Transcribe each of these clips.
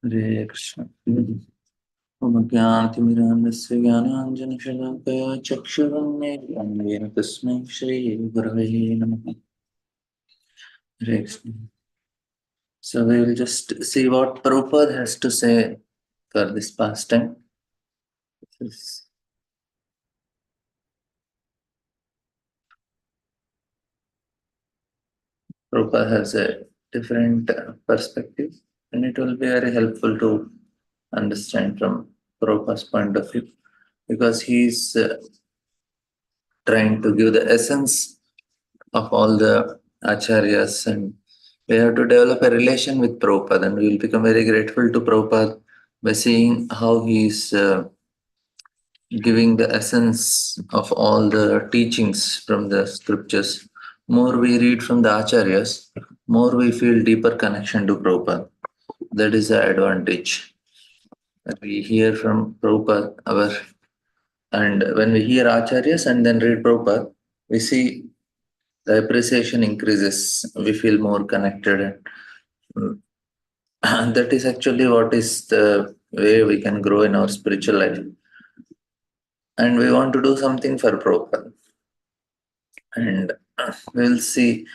Hare Krishna. Omagyanatimirandasya Jnananjanashakaya Chakshurannayana Tasmai Shri Gurave Namaha. Hare Krishna. So we will just see what Prabhupada has to say for this pastime. Prabhupada has a different perspective, and it will be very helpful to understand from Prabhupada's point of view, because he's trying to give the essence of all the acharyas, and we have to develop a relation with Prabhupada, and we will become very grateful to Prabhupada by seeing how he is giving the essence of all the teachings from the scriptures. More we read from the acharyas, more we feel deeper connection to Prabhupada. That is the advantage. We hear from Prabhupada, and when we hear acharyas and then read Prabhupada, we see the appreciation increases. We feel more connected, and that is actually what is the way we can grow in our spiritual life. And we want to do something for Prabhupada. And we'll see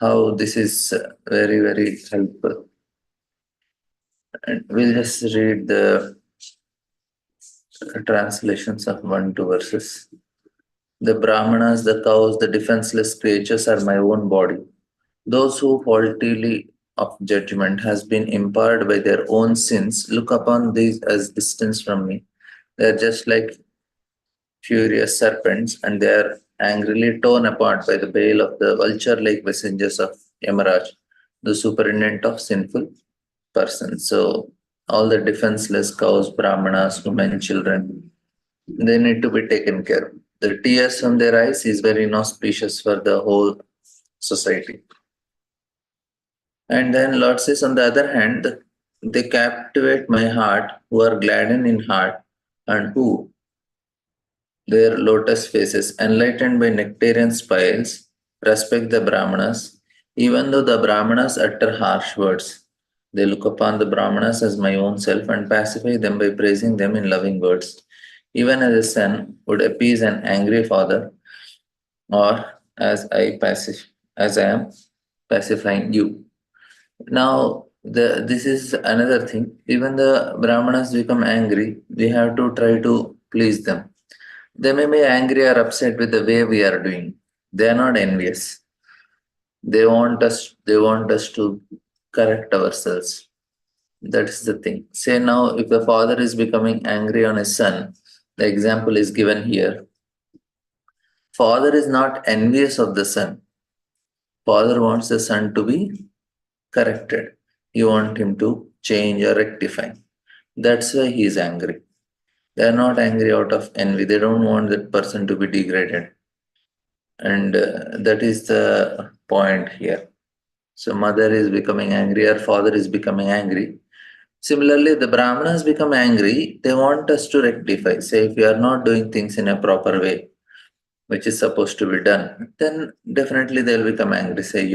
how this is very, very helpful. And we'll just read the translations of 1, 2 verses. The Brahmanas, the cows, the defenseless creatures are my own body. Those who faultily of judgment has been empowered by their own sins look upon these as distance from me. They are just like furious serpents, and they are angrily torn apart by the bale of the vulture-like messengers of Yamaraj, the superintendent of sinful persons. So all the defenseless cows, brahmanas, women, children, they need to be taken care of. The tears from their eyes is very inauspicious for the whole society. And then Lord says, on the other hand, they captivate my heart, who are gladdened in heart, and who, their lotus faces, enlightened by nectarian spiles, respect the Brahmanas, even though the Brahmanas utter harsh words. They look upon the Brahmanas as my own self and pacify them by praising them in loving words. Even as a son would appease an angry father, or as I am pacifying you. Now, this is another thing. Even the Brahmanas become angry, we have to try to please them. They may be angry or upset with the way we are doing. They are not envious. They want us to correct ourselves. That's the thing. Say now, if the father is becoming angry on his son, the example is given here. Father is not envious of the son. Father wants the son to be corrected. You want him to change or rectify. That's why he is angry. They are not angry out of envy. They don't want that person to be degraded. And that is the point here. So, mother is becoming angry or father is becoming angry. Similarly, the Brahmanas become angry. They want us to rectify. Say, if you are not doing things in a proper way, which is supposed to be done, then definitely they'll become angry. Say,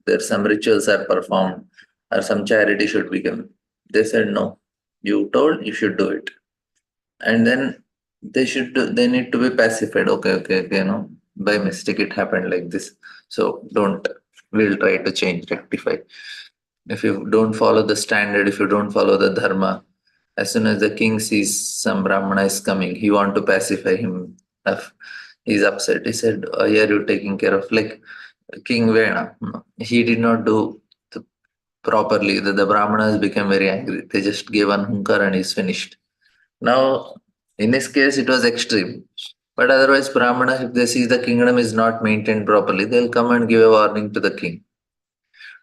there's some rituals are performed or some charity should be given. They said, no, you told you should do it. And then they need to be pacified. Okay, by mistake it happened like this. So we'll try to change, rectify. If you don't follow the standard, if you don't follow the dharma, as soon as the king sees some Brahmana is coming, he want to pacify him. If he's upset, he said, "Why are you taking care of like King Vena?" No, he did not do properly. The Brahmanas became very angry. They just gave one hunkar and he's finished. Now, in this case, it was extreme. But otherwise, Brahmana, if they see the kingdom is not maintained properly, they'll come and give a warning to the king.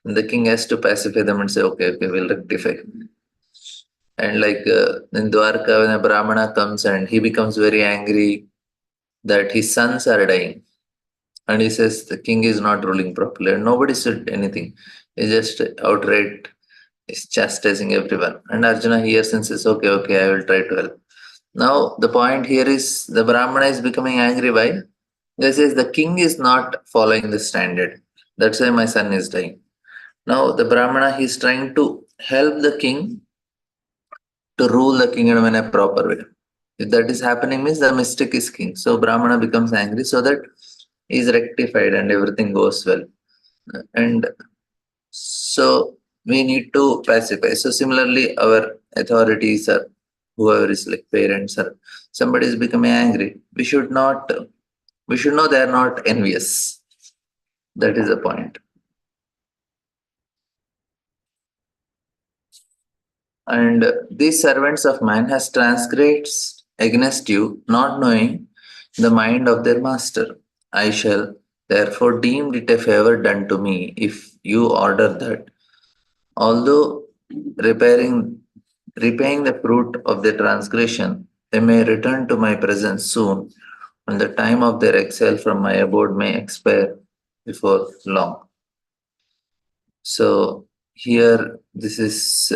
And the king has to pacify them and say, okay, we'll rectify. And like in Dwarka, when a Brahmana comes and he becomes very angry that his sons are dying. And he says the king is not ruling properly. And nobody said anything. He just outright is chastising everyone. And Arjuna hears and says, okay, I will try to help. Now, the point here is the Brahmana is becoming angry. Why? He says the king is not following the standard. That's why my son is dying. Now, the Brahmana, he's trying to help the king to rule the kingdom in a proper way. If that is happening, means the mystic is king. So Brahmana becomes angry so that he is rectified and everything goes well. And so we need to pacify. So similarly, our authorities or whoever is like parents or somebody is becoming angry, we should know they are not envious. That is the point. And these servants of mine has transgressed against you, not knowing the mind of their master. I shall therefore deem it a favor done to me if you order that, although repairing repaying the fruit of their transgression, they may return to my presence soon, and the time of their exile from my abode may expire before long. So here this is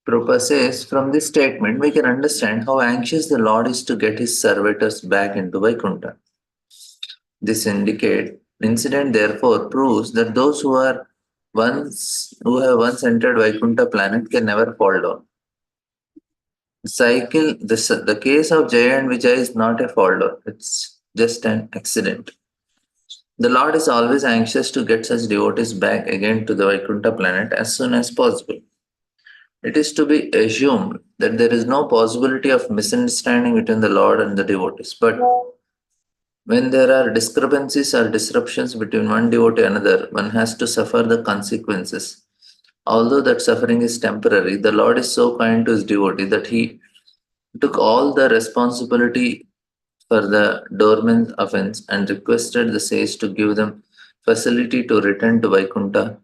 Prabhupada says, from this statement, we can understand how anxious the Lord is to get his servitors back into Vaikuntha. This incident therefore proves that those who have once entered Vaikuntha planet can never fall down. The case of Jaya and Vijay is not a fall down; it's just an accident. The Lord is always anxious to get such devotees back again to the Vaikuntha planet as soon as possible. It is to be assumed that there is no possibility of misunderstanding between the Lord and the devotees. But when there are discrepancies or disruptions between one devotee and another, one has to suffer the consequences. Although that suffering is temporary, the Lord is so kind to his devotee that he took all the responsibility for the dormant offense and requested the sage to give them facility to return to Vaikuntha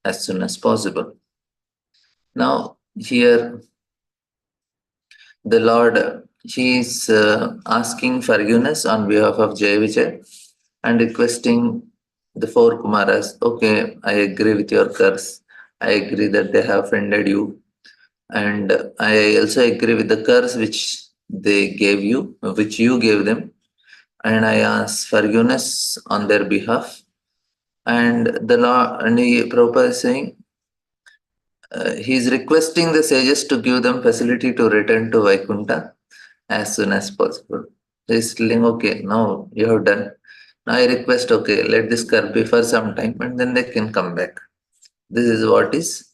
as soon as possible. Now, here the Lord, he is asking forgiveness on behalf of Jai Vijay and requesting the four Kumaras, okay, I agree with your curse. I agree that they have offended you. And I also agree with the curse which they gave you, which you gave them. And I ask forgiveness on their behalf. And the law, and Prabhupada is saying, he is requesting the sages to give them facility to return to Vaikuntha as soon as possible. He's telling, okay, now you have done. Now I request, okay, let this curve be for some time and then they can come back. This is what is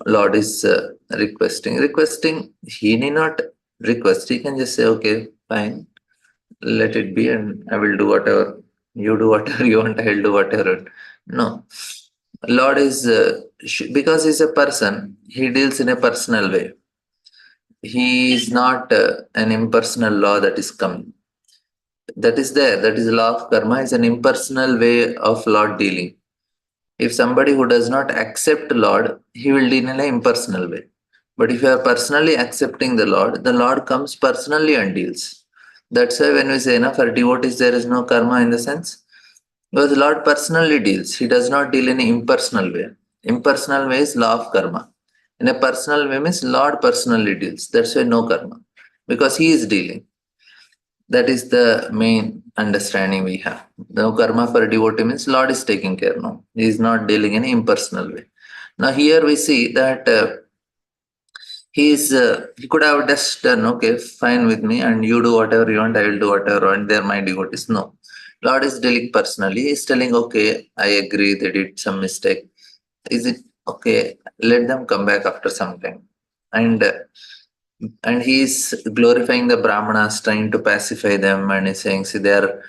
Lord is requesting. Requesting, he need not request. He can just say, okay, fine, let it be and I will do whatever. You do whatever you want, I will do whatever. No. Lord is, because he's a person, he deals in a personal way. He is not an impersonal law that is coming. That is there. That is the law of karma, is an impersonal way of Lord dealing. If somebody who does not accept Lord, he will deal in an impersonal way. But if you are personally accepting the Lord comes personally and deals. That's why when we say, for devotees there is no karma in the sense, because the Lord personally deals. He does not deal in an impersonal way. Impersonal way is law of karma. In a personal way means Lord personally deals. That's why no karma. Because he is dealing. That is the main understanding we have. No karma for a devotee means Lord is taking care now. He is not dealing in an impersonal way. Now here we see that he could have just done, okay, fine with me, and you do whatever you want, I will do whatever, and they're my devotees. No. Lord is dealing personally. He's telling, okay, I agree they did some mistake. Is it okay? Let them come back after some time. And he is glorifying the Brahmanas, trying to pacify them, and he's saying, see, they are,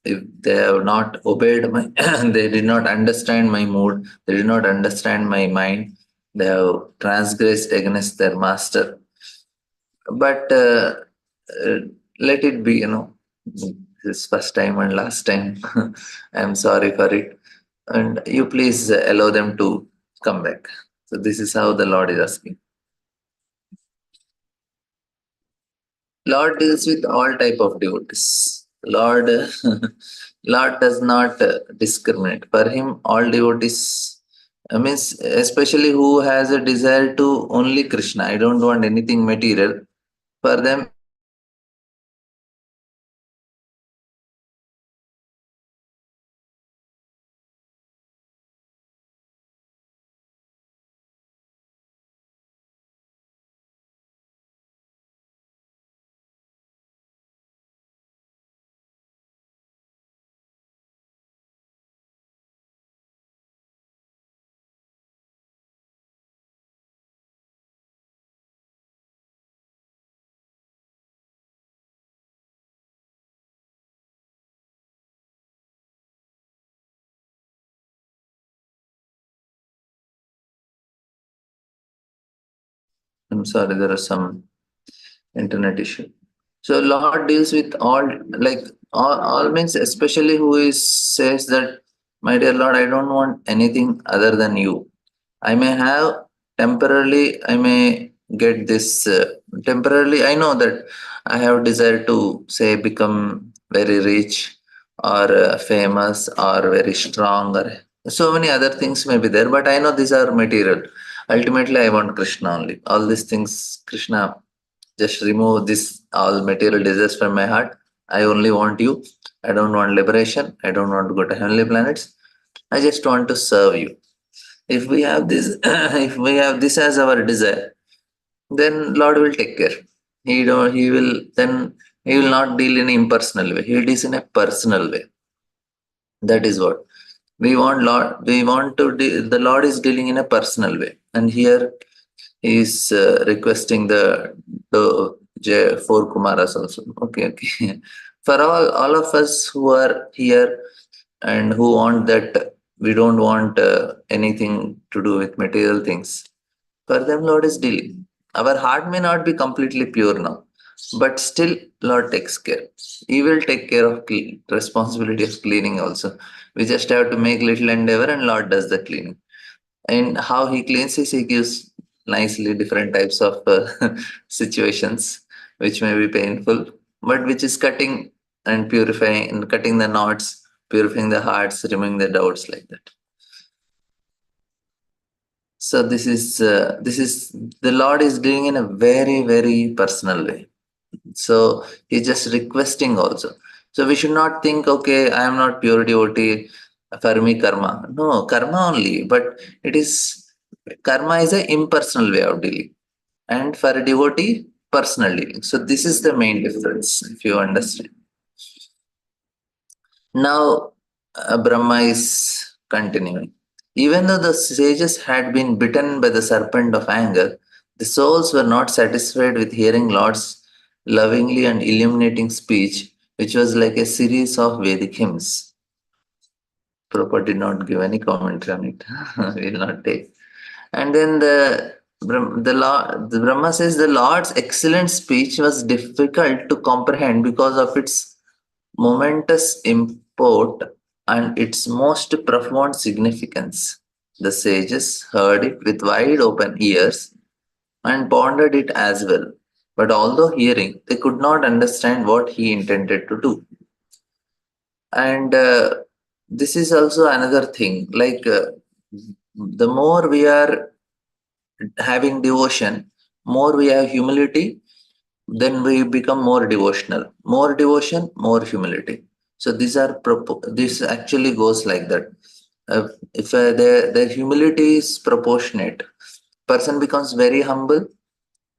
if they have not obeyed my, they did not understand my mood, they did not understand my mind, they have transgressed against their master. But uh, let it be, this first time and last time. I'm sorry for it. And you please allow them to come back. So this is how the Lord is asking. Lord deals with all type of devotees. Lord, Lord does not discriminate. For him, all devotees, means especially who has a desire to only Krishna. I don't want anything material. For them, I'm sorry, there is some internet issue. So Lord deals with all, like all means especially who is says that, my dear Lord, I don't want anything other than you. I may have temporarily, I may get this temporarily. I know that I have desire to say become very rich or famous or very strong or so many other things may be there, but I know these are material. Ultimately, I want Krishna only. All these things, Krishna, just remove this all material desires from my heart. I only want you. I don't want liberation. I don't want to go to heavenly planets. I just want to serve you. If we have this, if we have this as our desire, then Lord will take care. He don't. He will then. He will not deal in impersonal way. He will deal in a personal way. That is what we want. Lord, we want to. The Lord is dealing in a personal way, and here he is requesting the four Kumaras also. Okay, okay. For all of us who are here and who want that, we don't want anything to do with material things. For them, Lord is dealing. Our heart may not be completely pure now, but still, Lord takes care. He will take care of responsibility of cleaning also. We just have to make little endeavor, and Lord does the cleaning. And how He cleans is He gives nicely different types of situations, which may be painful, but which is cutting and purifying and cutting the knots, purifying the hearts, removing the doubts like that. So this is the Lord is doing in a very very personal way. So He's just requesting also. So we should not think, okay, I am not pure devotee, for me karma. No, karma only, but it is karma is an impersonal way of dealing, and for a devotee, personal dealing. So this is the main difference, if you understand. Now, Brahma is continuing. Even though the sages had been bitten by the serpent of anger, the souls were not satisfied with hearing Lord's lovingly and illuminating speech, which was like a series of Vedic hymns. Prabhupada did not give any commentary on it. We will not take. And then the Brahma says the Lord's excellent speech was difficult to comprehend because of its momentous import and its most profound significance. The sages heard it with wide open ears and pondered it as well. But although hearing, they could not understand what he intended to do. And this is also another thing. Like the more we are having devotion, more we have humility, then we become more devotional. More devotion, more humility. So these are this actually goes like that. If their humility is proportionate, person becomes very humble.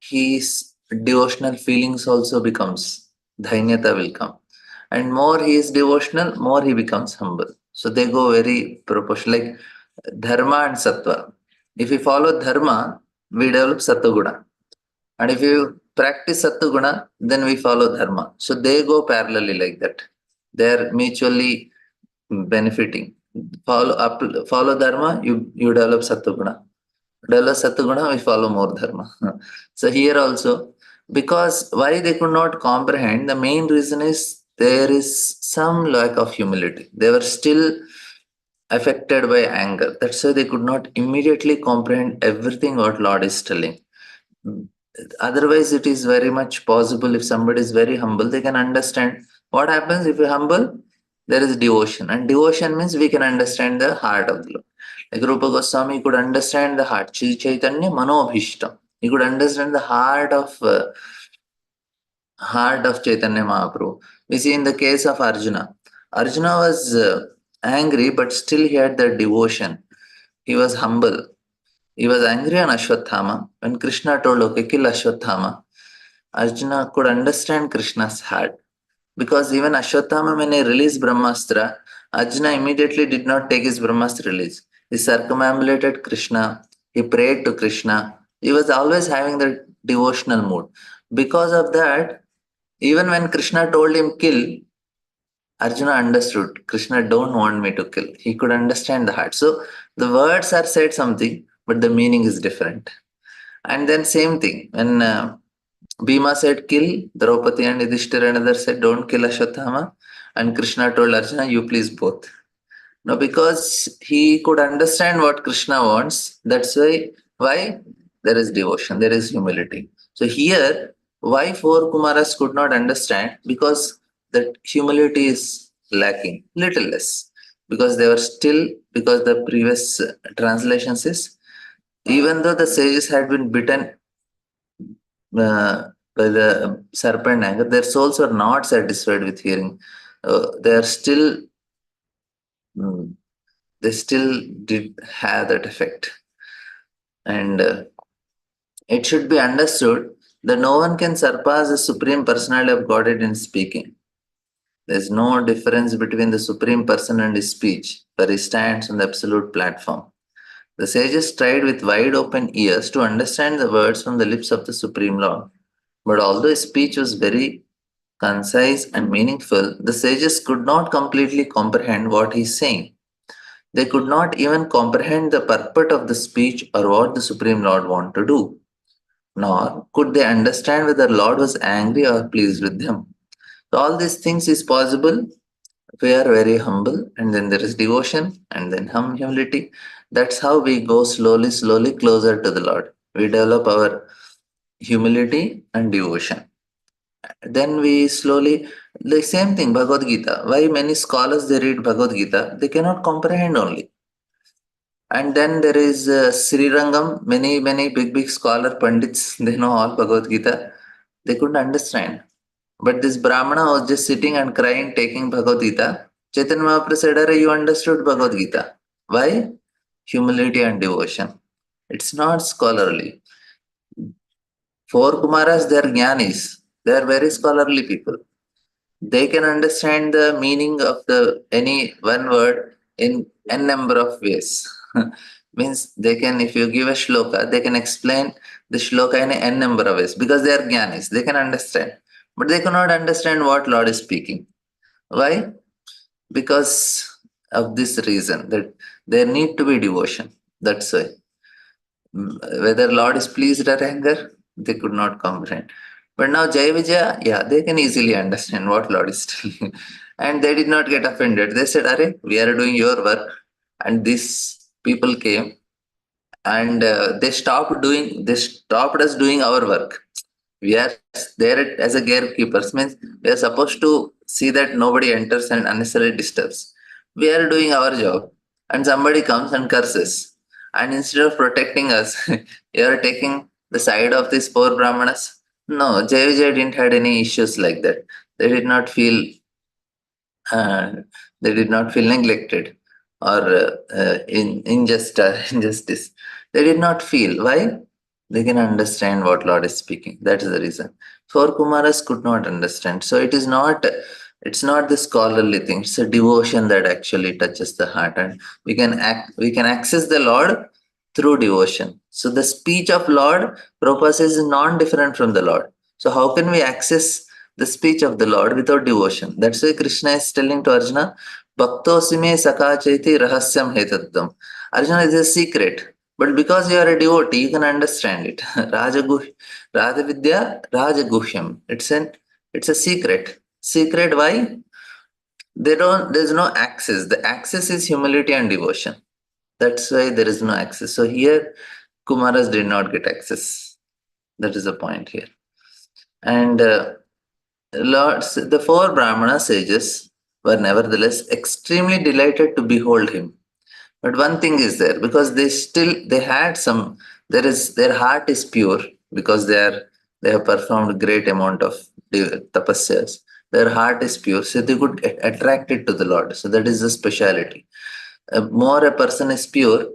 His devotional feelings also becomes dhainyata will come, and more he is devotional, more he becomes humble. So they go very proportional, like dharma and sattva. If we follow dharma, we develop sattva guna. And if you practice Sattva then we follow Dharma. So they go parallelly like that. They're mutually benefiting. Follow Dharma, you develop Sattva. Develop Sattva, we follow more Dharma. So here also, because why they could not comprehend, the main reason is there is some lack of humility. They were still affected by anger. That's why they could not immediately comprehend everything what Lord is telling. Otherwise, it is very much possible if somebody is very humble, they can understand what happens if you're humble. There is devotion, and devotion means we can understand the heart of the Lord. Like Rupa Goswami could understand the heart, Chai Chaitanya Manobhishtam. He could understand the heart of Chaitanya Mahaprabhu. We see in the case of Arjuna. Arjuna was angry, but still he had the devotion. He was humble. He was angry on Ashwatthama. When Krishna told, okay, kill Ashwatthama, Arjuna could understand Krishna's heart. Because even Ashwatthama, when he released Brahmastra, Arjuna immediately did not take his Brahmastra release. He circumambulated Krishna. He prayed to Krishna. He was always having the devotional mood. Because of that, even when Krishna told him kill, Arjuna understood. Krishna don't want me to kill. He could understand the heart. So the words are said something, but the meaning is different. And then same thing, when Bhima said kill Draupadi and Yudhishthira, another said don't kill Ashwatthama, and Krishna told Arjuna, you please both. No, because he could understand what Krishna wants. That's why there is devotion, there is humility. So here, why four Kumaras could not understand? Because that humility is lacking, little less. Because they were still, because the previous translations is, even though the sages had been bitten by the serpent anger, their souls were not satisfied with hearing. They are still, mm, they still did have that effect. And it should be understood that no one can surpass the Supreme Personality of Godhead in speaking. There's no difference between the Supreme Person and his speech, for he stands on the absolute platform. The sages tried with wide open ears to understand the words from the lips of the Supreme Lord. But although his speech was very concise and meaningful, the sages could not completely comprehend what he is saying. They could not even comprehend the purport of the speech or what the Supreme Lord wanted to do, nor could they understand whether Lord was angry or pleased with them. So all these things is possible. We are very humble, and then there is devotion, and then humility. That's how we go slowly, slowly closer to the Lord. We develop our humility and devotion. Then we slowly, the same thing, Bhagavad Gita. Why many scholars they read Bhagavad Gita, they cannot comprehend only. And then there is Sri Rangam, many big scholar Pandits, they know all Bhagavad Gita. They couldn't understand. But this Brahmana was just sitting and crying, taking Bhagavad Gita. Chaitanya Mahaprabhu said, Arey, you understood Bhagavad Gita. Why? Humility and devotion. It's not scholarly. Four Kumaras, they are jnanis. They are very scholarly people. They can understand the meaning of the any one word in n number of ways. Means they can, if you give a shloka, they can explain the shloka in n number of ways because they are jnanis. They can understand, but they cannot understand what Lord is speaking. Why? Because of this reason that there need to be devotion. That's why. Whether Lord is pleased or anger, they could not comprehend. But now Jai Vijaya, yeah, they can easily understand what Lord is telling. And they did not get offended. They said, Are, we are doing your work. And these people came and they stopped us doing our work. We are there as a gatekeepers, means we are supposed to see that nobody enters and unnecessarily disturbs. We are doing our job, and somebody comes and curses. And instead of protecting us, you are taking the side of these poor Brahmanas. No, Jai Vijay didn't had any issues like that. They did not feel uh, they did not feel neglected or injustice. They did not feel. Why? They can understand what Lord is speaking. That is the reason. Four Kumaras could not understand. So it's not the scholarly thing. It's a devotion that actually touches the heart, and we can access the Lord through devotion. So the speech of Lord, Prabhupada says, is non-different from the Lord. So how can we access the speech of the Lord without devotion? That's why Krishna is telling to Arjuna, Bhaktosime Sakachaiti Rahasyam Hetadam. Arjuna is a secret. But because you are a devotee, you can understand it. Radha Vidya Rajaguhyam. It's a secret. Secret why? There's no access. The access is humility and devotion. That's why there is no access. So here Kumaras did not get access. That is the point here. And Lords, the four Brahmana sages were nevertheless extremely delighted to behold him. But one thing is there, because they had some, their heart is pure because they have performed great amount of tapasyas. Their heart is pure, so they could attract it to the Lord. So that is the speciality. More a person is pure,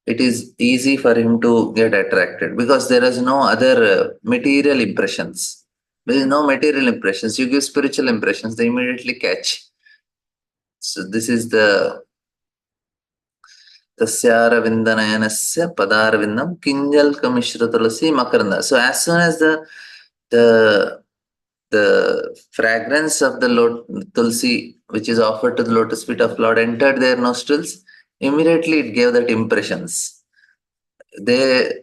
it is easy for him to get attracted because there is no other material impressions. There is no material impressions. You give spiritual impressions, they immediately catch. So this is the Tasyaravindanayanasya padarvindam kinjal kamishratulasi makaranda. So as soon as the the fragrance of the tulsi, which is offered to the lotus feet of Lord, entered their nostrils, immediately it gave that impressions. They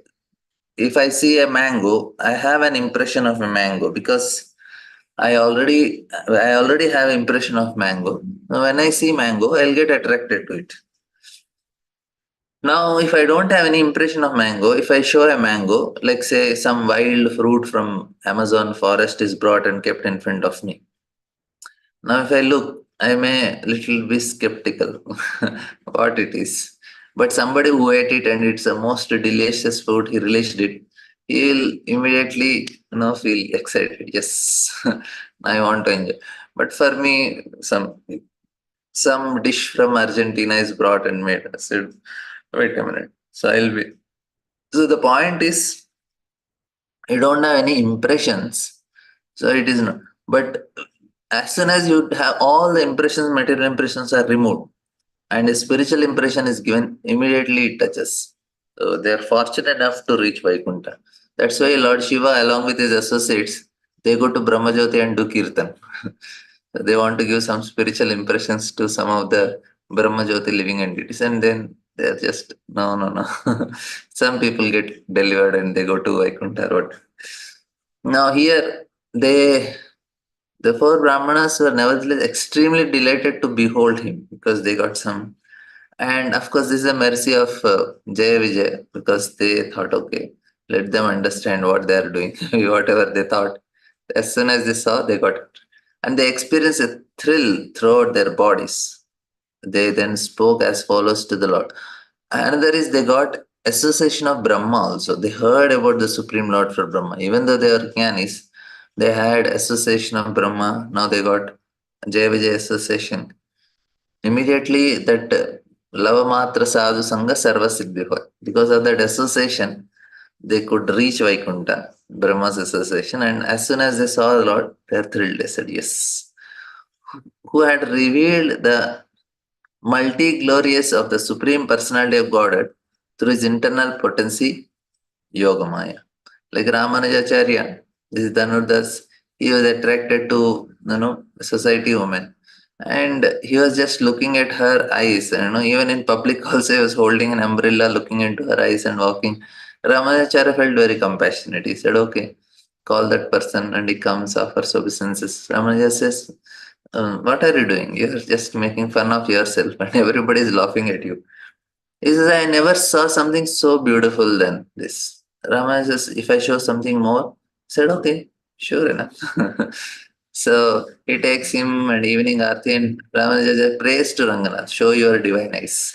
if I see a mango, I have an impression of a mango because I already have impression of mango. When I see mango, I'll get attracted to it. Now, if I don't have any impression of mango, if I show a mango, like say some wild fruit from Amazon forest is brought and kept in front of me. Now, if I look, I may little be skeptical what it is. But somebody who ate it and it's the most delicious food, he relished it, he'll immediately feel excited. Yes, I want to enjoy. But for me, some dish from Argentina is brought and made. I said, wait a minute. So I'll be. So the point is, you don't have any impressions. So it is not. But as soon as you have all the impressions, material impressions are removed, and a spiritual impression is given, immediately it touches. So they are fortunate enough to reach Vaikuntha. That's why Lord Shiva, along with his associates, they go to Brahmajyoti and do kirtan. They want to give some spiritual impressions to some of the Brahmajyoti living entities, and then they're just no, no, no. Some people get delivered and they go to Vaikuntha Road. Now here they the four Brahmanas were nevertheless extremely delighted to behold him because they got some. And of course, this is a mercy of Jaya Vijay because they thought, okay, let them understand what they are doing, whatever they thought. As soon as they saw, they got it. And they experienced a thrill throughout their bodies. They then spoke as follows to the Lord. Another is they got association of Brahma also. They heard about the Supreme Lord for Brahma. Even though they were jnanis, they had association of Brahma. Now they got Jaya Vijay association. Immediately that Lavamatra Sadhu Sangha Sarva Siddhi. Because of that association, they could reach Vaikuntha, Brahma's association. And as soon as they saw the Lord, they are thrilled. They said, yes. Who had revealed the multi-glorious of the Supreme Personality of Godhead through his internal potency, Yogamaya. Like Ramanujacharya, this is Dhanurdas, he was attracted to, society women. And he was just looking at her eyes. Even in public also he was holding an umbrella, looking into her eyes and walking. Ramanujacharya felt very compassionate. He said, okay, call that person and he comes, offers obeisances. Ramanuja says, what are you doing? You're just making fun of yourself and everybody is laughing at you. He says, I never saw something so beautiful than this. Ramanuja says, if I show something more, said, okay, sure enough. So he takes him and evening Aarti and Ramanuja says, praise to Ranganath, show your divine eyes.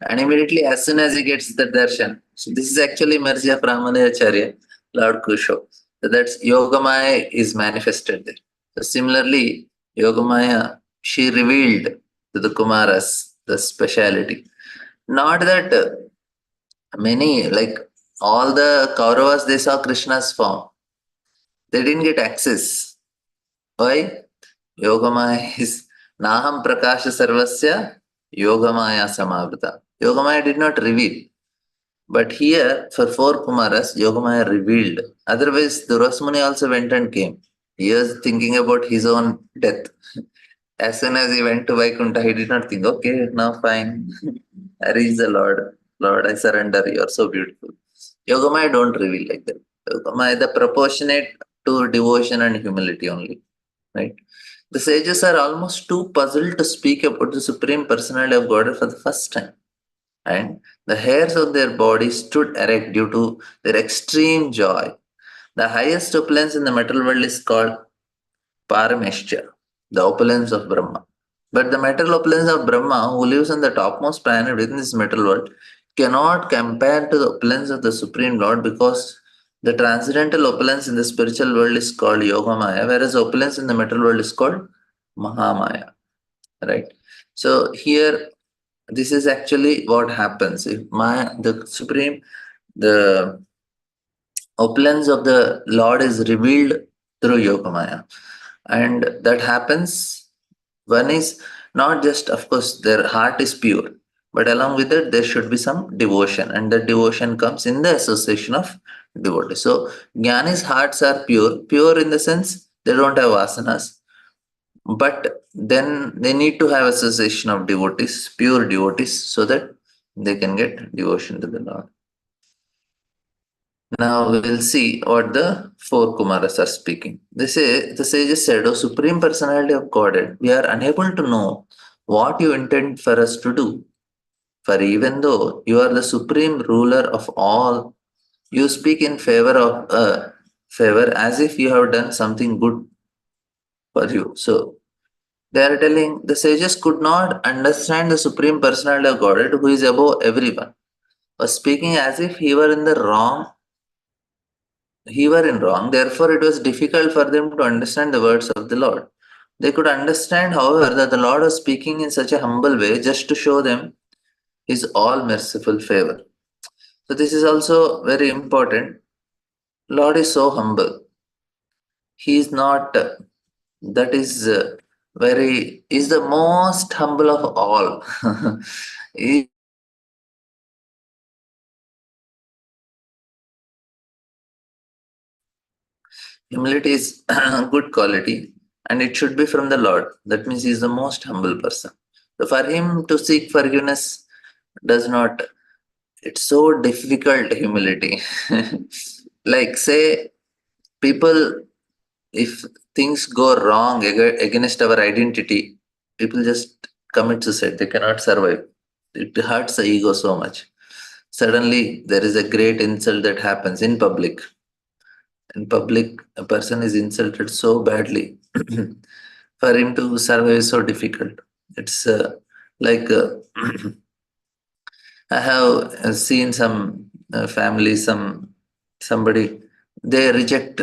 And immediately as soon as he gets the darshan, so this is actually mercy of Ramanujacharya, Lord Kusho. So that's Yogamaya is manifested there. So similarly, Yogamaya, she revealed to the Kumaras the speciality. Not that many, like all the Kauravas, they saw Krishna's form. They didn't get access. Why? Yogamaya is Naham Prakasha Sarvasya Yogamaya Samavrita. Yogamaya did not reveal. But here, for four Kumaras, Yogamaya revealed. Otherwise, the Durvasmuni also went and came. He was thinking about his own death. As soon as he went to Vaikuntha, he did not think, okay, now fine. I reach the Lord. Lord, I surrender. You are so beautiful. Yogamaya don't reveal like that. Yogamaya, the proportionate to devotion and humility only. Right? The sages are almost too puzzled to speak about the Supreme Personality of God for the first time. And the hairs of their bodies stood erect due to their extreme joy. The highest opulence in the material world is called Parameshcha, the opulence of Brahma. But the material opulence of Brahma, who lives on the topmost planet within this material world, cannot compare to the opulence of the Supreme Lord because the transcendental opulence in the spiritual world is called Yogamaya, whereas opulence in the material world is called Mahamaya. Right? So here, this is actually what happens. If the Supreme, the opulence of the Lord is revealed through Yogamaya. And that happens, one is not just, of course, their heart is pure, but along with it, there should be some devotion. And that devotion comes in the association of devotees. So, Jnani's hearts are pure, pure in the sense they don't have vasanas, but then they need to have association of devotees, pure devotees, so that they can get devotion to the Lord. Now we'll see what the four Kumaras are speaking. They say, the sages said, O Supreme Personality of Godhead, we are unable to know what you intend for us to do. For even though you are the supreme ruler of all, you speak in favor as if you have done something good for you. So they are telling the sages could not understand the Supreme Personality of Godhead who is above everyone, was speaking as if he were in wrong, therefore it was difficult for them to understand the words of the Lord. They could understand, however, that the Lord was speaking in such a humble way just to show them his all merciful favor. So this is also very important. Lord is so humble. He is not that is very is the most humble of all. He- Humility is a good quality and it should be from the Lord. That means he is the most humble person. So for him to seek forgiveness does not, it's so difficult humility. Like say people, if things go wrong against our identity, people just commit suicide. They cannot survive. It hurts the ego so much. Suddenly, there is a great insult that happens in public. In public, a person is insulted so badly. For him to survive is so difficult. It's like I have seen some families, somebody they reject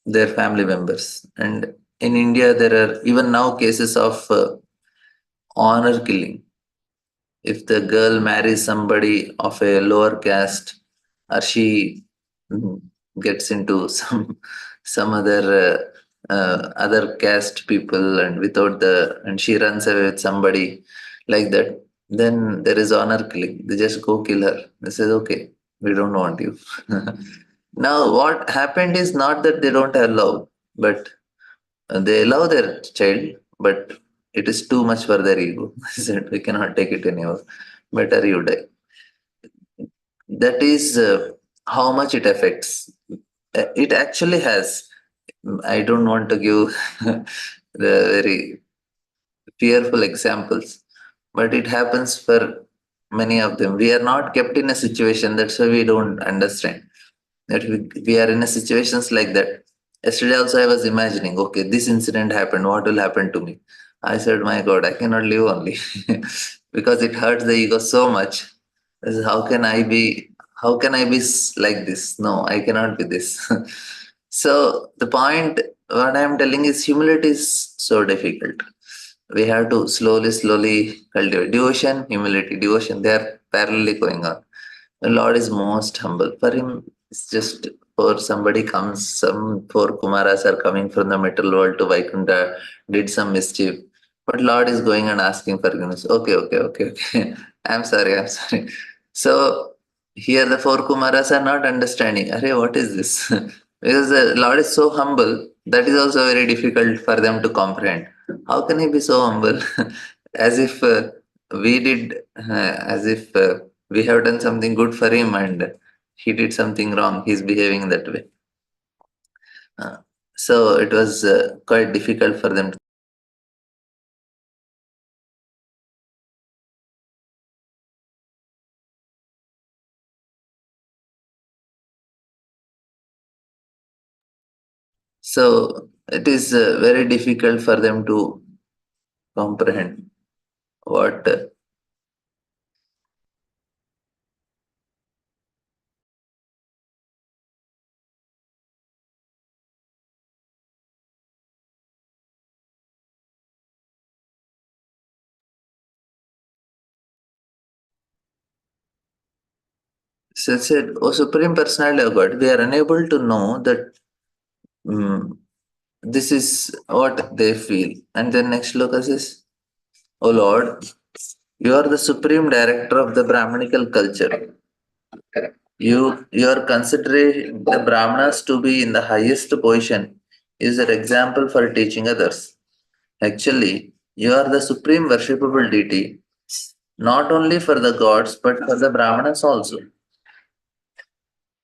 their family members, and in India there are even now cases of honor killing. If the girl marries somebody of a lower caste, or she mm, gets into some other caste people, and without the and she runs away with somebody like that, then there is honor killing. They just go kill her. They say, okay, we don't want you. Now what happened is not that they don't have love, but they love their child, but it is too much for their ego. They said, we cannot take it anymore. Better you die. That is how much it affects. It actually has. I don't want to give the very fearful examples, but it happens for many of them. We are not kept in a situation, that's why we don't understand. That we are in a situations like that. Yesterday also I was imagining, okay, this incident happened, what will happen to me? I said, my God, I cannot live only because it hurts the ego so much. I said, how can I be like this? No, I cannot be this. So the point what I'm telling is humility is so difficult. We have to slowly cultivate devotion, humility, devotion. They are parallelly going on. The Lord is most humble. For him, it's just for somebody comes, some four Kumaras are coming from the material world to Vaikunta, did some mischief. But Lord is going and asking forgiveness. Okay. I'm sorry. So here the four Kumaras are not understanding. Arey, what is this? Because the Lord is so humble, that is also very difficult for them to comprehend. How can he be so humble? As if we did, as if we have done something good for him and he did something wrong. He's behaving that way. Uh, so it was quite difficult for them. So it is very difficult for them to comprehend what. So said, "O Supreme Personality of God, we are unable to know that mm, this is what they feel." And then next shloka says, "O Lord, you are the Supreme Director of the Brahmanical culture. You are considering the Brahmanas to be in the highest position is an example for teaching others. Actually, you are the supreme worshipable deity, not only for the gods but for the Brahmanas also.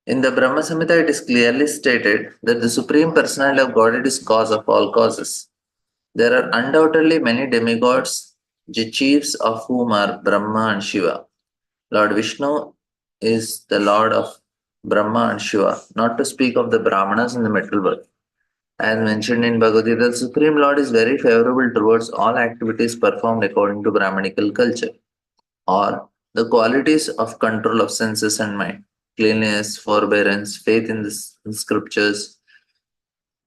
In the Brahma Samhita, it is clearly stated that the Supreme Personality of Godhead is cause of all causes. There are undoubtedly many demigods, the chiefs of whom are Brahma and Shiva. Lord Vishnu is the Lord of Brahma and Shiva, not to speak of the Brahmanas in the material world. As mentioned in Bhagavad Gita, the Supreme Lord is very favorable towards all activities performed according to Brahmanical culture, or the qualities of control of senses and mind, cleanliness, forbearance, faith in the scriptures,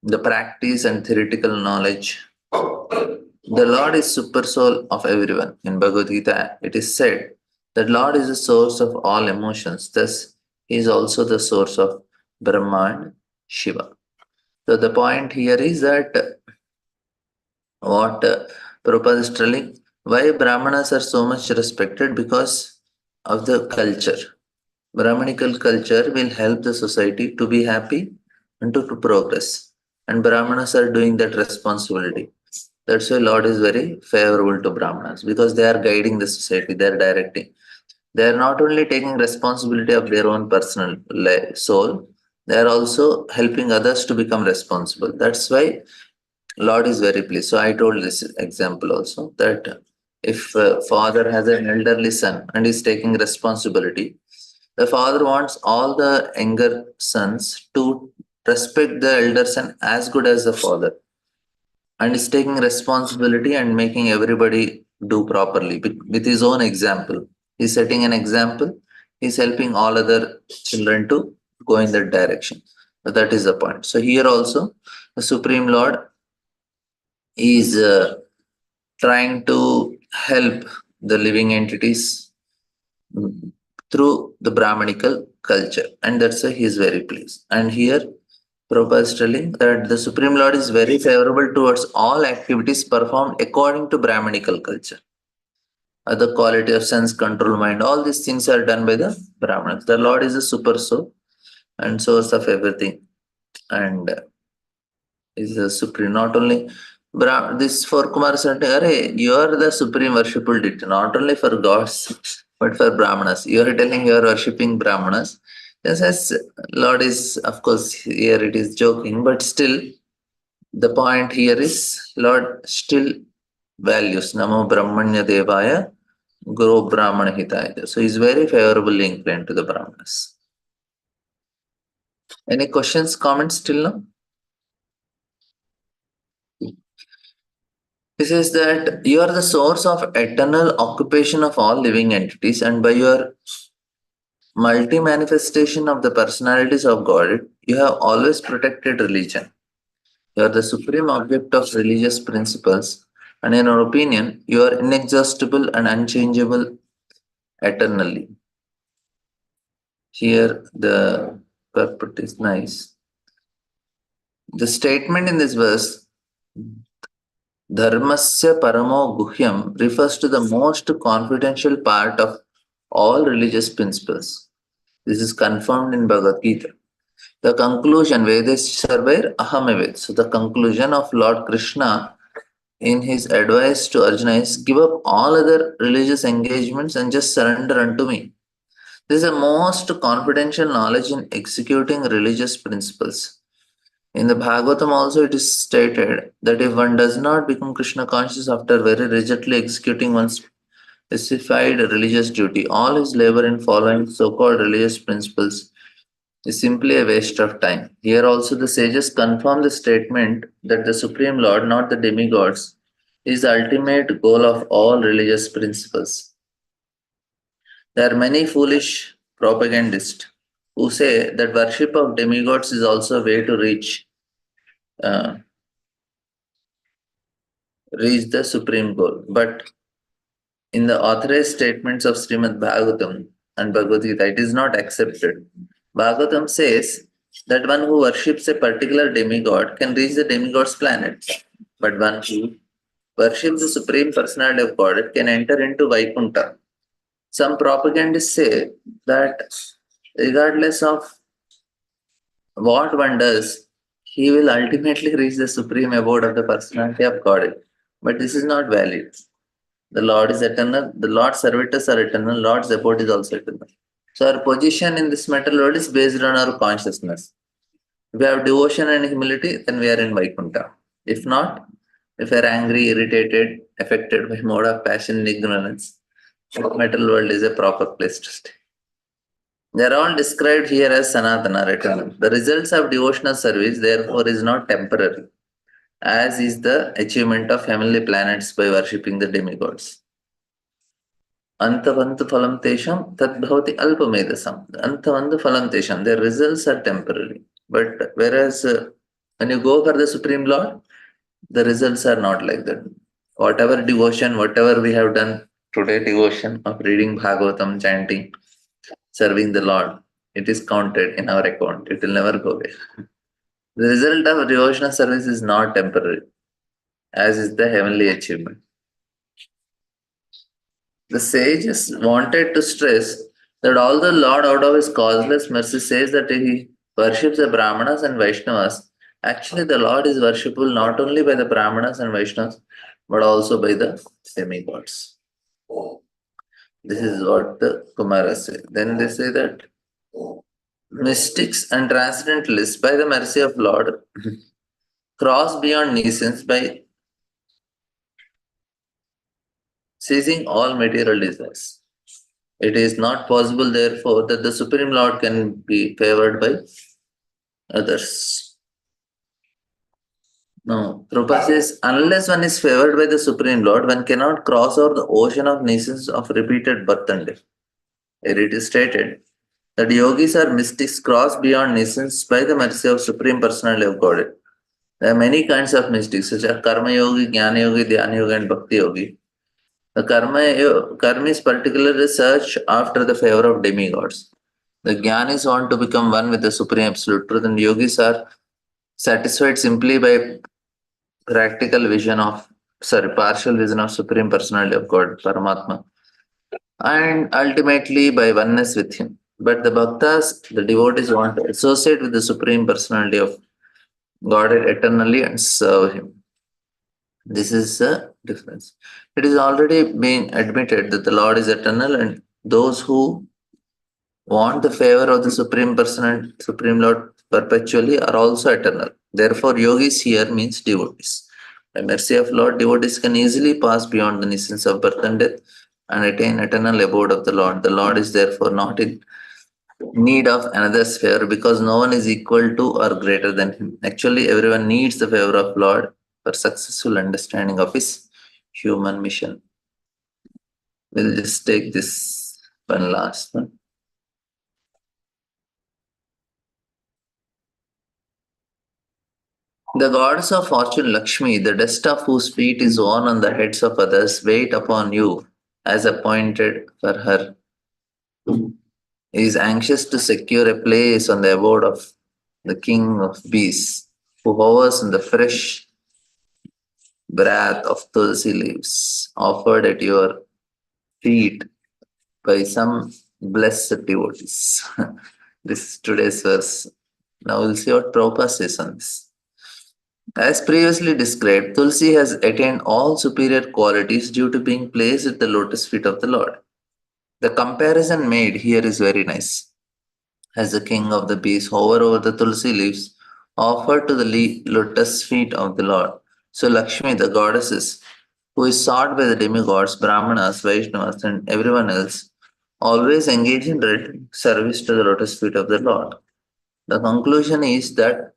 the practice and theoretical knowledge. The Lord is super soul of everyone. In Bhagavad Gita, it is said that Lord is the source of all emotions. Thus, He is also the source of Brahma and Shiva. So the point here is that what Prabhupada is telling, why Brahmanas are so much respected because of the culture. Brahmanical culture will help the society to be happy and to progress. And Brahmanas are doing that responsibility. That's why Lord is very favorable to Brahmanas because they are guiding the society, they are directing. They are not only taking responsibility of their own personal soul, they are also helping others to become responsible. That's why Lord is very pleased. So I told this example also that if a father has an elderly son and is taking responsibility, the father wants all the younger sons to respect the elder son as good as the father and is taking responsibility and making everybody do properly with his own example. He's setting an example, he's helping all other children to go in that direction. So that is the point. So here also, the Supreme Lord is trying to help the living entities through the Brahmanical culture, and that's why he is very pleased. And here, Prabhupada is telling that the Supreme Lord is very favorable towards all activities performed according to Brahmanical culture. The quality of sense, control, mind, all these things are done by the Brahmanas. The Lord is a super soul and source of everything, and is the supreme. Not only this for Kumar Sante, you are the supreme worshipful deity, not only for gods, but for Brahmanas. You are telling you are worshipping Brahmanas. Yes, as Lord is, of course, here it is joking, but still, the point here is Lord still values Namo Brahmanya Devaya Guru Brahmana Hitaya. So he's very favorably inclined to the Brahmanas. Any questions, comments till now? He says that you are the source of eternal occupation of all living entities, and by your multi manifestation of the personalities of God, you have always protected religion. You are the supreme object of religious principles, and in our opinion, you are inexhaustible and unchangeable eternally. Here, the purport is nice. The statement in this verse, Dharmasya Paramo Guhyam, refers to the most confidential part of all religious principles. This is confirmed in Bhagavad Gita. The conclusion, Vedas Sarvair Ahamevet. So the conclusion of Lord Krishna in his advice to Arjuna is give up all other religious engagements and just surrender unto me. This is the most confidential knowledge in executing religious principles. In the Bhagavatam also it is stated that if one does not become Krishna conscious after very rigidly executing one's specified religious duty, all his labor in following so-called religious principles is simply a waste of time. Here also the sages confirm the statement that the Supreme Lord, not the demigods, is the ultimate goal of all religious principles. There are many foolish propagandists who say that worship of demigods is also a way to uh, reach the supreme goal. But in the authorized statements of Srimad Bhagavatam and Bhagavad Gita, it is not accepted. Bhagavatam says that one who worships a particular demigod can reach the demigod's planet, but one who worships the Supreme Personality of God can enter into Vaikuntha. Some propagandists say that regardless of what one does, he will ultimately reach the supreme abode of the personality of God. But this is not valid. The Lord is eternal, the Lord's servitors are eternal, Lord's abode is also eternal. So our position in this material world is based on our consciousness. If we have devotion and humility, then we are in Vaikuntha. If not, if we are angry, irritated, affected by mode of passion and ignorance, the material world is a proper place to stay. They are all described here as Sanatana, eternal. The results of devotional service, therefore, is not temporary, as is the achievement of heavenly planets by worshipping the demigods. Antavantu phalam tesham tadbhavati alpamedasam. Antavantu phalam tesham. Their results are temporary. But whereas when you go for the Supreme Lord, the results are not like that. Whatever devotion, whatever we have done today, devotion of reading Bhagavatam, chanting, serving the Lord, it is counted in our account. It will never go away. The result of devotional service is not temporary, as is the heavenly achievement. The sages wanted to stress that although Lord, out of his causeless mercy, says that he worships the Brahmanas and Vaishnavas, actually the Lord is worshipable not only by the Brahmanas and Vaishnavas, but also by the demigods. This is what the Kumaras say. Then they say that mystics and transcendentalists, by the mercy of Lord, cross beyond nuisance by ceasing all material desires. It is not possible, therefore, that the Supreme Lord can be favored by others. No, Prabhupada says, unless one is favored by the Supreme Lord, one cannot cross over the ocean of nuisance of repeated birth and death. Here it is stated that yogis or mystics cross beyond nuisance by the mercy of Supreme Personality of Godhead. There are many kinds of mystics, such as Karma Yogi, Jnana Yogi, Dhyana Yogi, and Bhakti Yogi. The karma is particularly search after the favor of demigods. The Jnanis want to become one with the Supreme Absolute Truth, and yogis are satisfied simply by partial vision of Supreme Personality of God, Paramatma, and ultimately by oneness with Him. But the bhaktas, the devotees, want to associate with the Supreme Personality of Godhead eternally and serve Him. This is the difference. It is already been admitted that the Lord is eternal, and those who want the favor of the Supreme Lord perpetually are also eternal. Therefore, yogis here means devotees. By mercy of Lord, devotees can easily pass beyond the nuisance of birth and death and attain eternal abode of the Lord. The Lord is therefore not in need of another's favor because no one is equal to or greater than him. Actually, everyone needs the favor of Lord for successful understanding of his human mission. We'll just take this one last one. The goddess of fortune, Lakshmi, the dust of whose feet is worn on the heads of others, wait upon you as appointed for her. Is anxious to secure a place on the abode of the king of beasts, who hovers in the fresh breath of tulsi leaves offered at your feet by some blessed devotees. This is today's verse. Now we'll see what Prabhupada says on this. As previously described, Tulsi has attained all superior qualities due to being placed at the lotus feet of the Lord. The comparison made here is very nice. As the king of the beasts hover over the Tulsi leaves offered to the lotus feet of the Lord, so Lakshmi, the goddesses, who is sought by the demigods, Brahmanas, Vaishnavas, and everyone else, always engage in service to the lotus feet of the Lord. The conclusion is that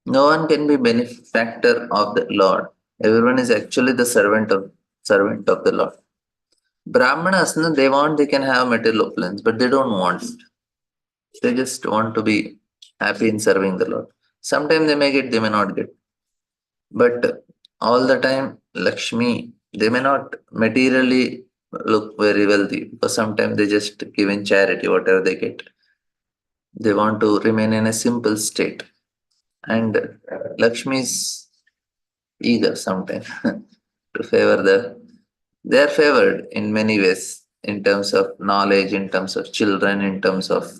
no one can be benefactor of the Lord. Everyone is actually the servant of the Lord. Brahmanas, no, they can have material opulence, but they don't want it. They just want to be happy in serving the Lord. Sometimes they may get, they may not get. But all the time, Lakshmi, they may not materially look very wealthy because sometimes they just give in charity whatever they get. They want to remain in a simple state. And Lakshmi is eager sometimes to favor they are favored in many ways in terms of knowledge, in terms of children, in terms of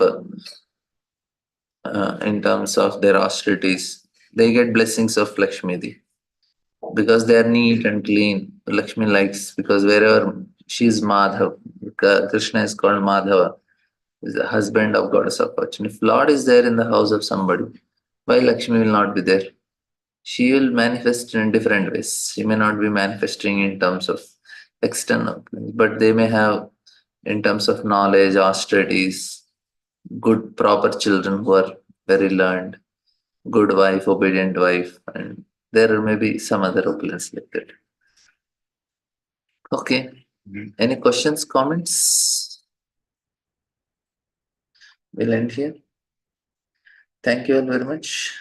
their austerities. They get blessings of Lakshmi because they are neat and clean. Lakshmi likes because wherever she is Madhav, Krishna is called Madhava. is the husband of goddess of fortune. If Lord is there in the house of somebody, why Lakshmi will not be there? She will manifest in different ways. She may not be manifesting in terms of external, but they may have in terms of knowledge, austerities, good, proper children who are very learned, good wife, obedient wife, and there may be some other opulence like that. Okay. Any questions, comments? We'll end here. Thank you all very much.